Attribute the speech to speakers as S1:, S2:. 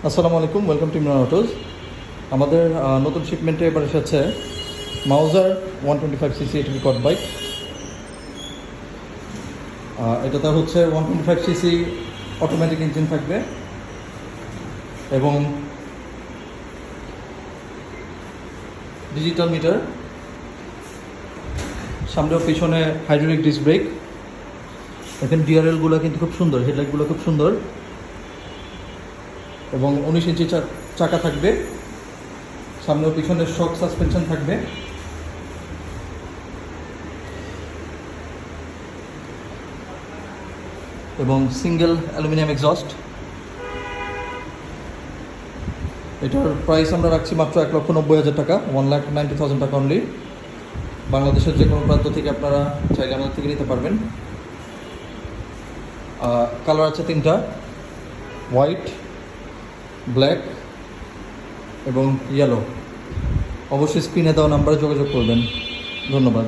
S1: আসসালামু আলাইকুম, welcome to Imran autos. আমাদের নতুন শিপমেন্টে এবার এসেছে মাউজার 125cc এটিভি কট বাইক। এটাতে হচ্ছে 125cc অটোমেটিক ইঞ্জিন থাকবে এবং ডিজিটাল মিটার, সামনে ও পিছনে হাইড্রোলিক ডিস্ক ব্রেক। এখানে ডিআরএলগুলো কিন্তু খুব সুন্দর, হেডলাইটগুলো খুব সুন্দর এবং 19 ইঞ্চি চাকা থাকবে। সামনে ও পিছনে শক সাসপেনশন থাকবে এবং সিঙ্গেল অ্যালুমিনিয়াম এক্সস্ট। এটার প্রাইস আমরা রাখছি মাত্র 1,90,000 টাকা, 1,90,000 টাকা অনলি। বাংলাদেশের যে কোনো প্রান্ত থেকে আপনারা চাইলে আমাদের থেকে নিতে পারবেন। কালার আছে 3টা, হোয়াইট, ব্ল্যাক এবং ইয়েলো। অবশ্যই স্ক্রিনে দেওয়া নাম্বারে যোগাযোগ করবেন। ধন্যবাদ।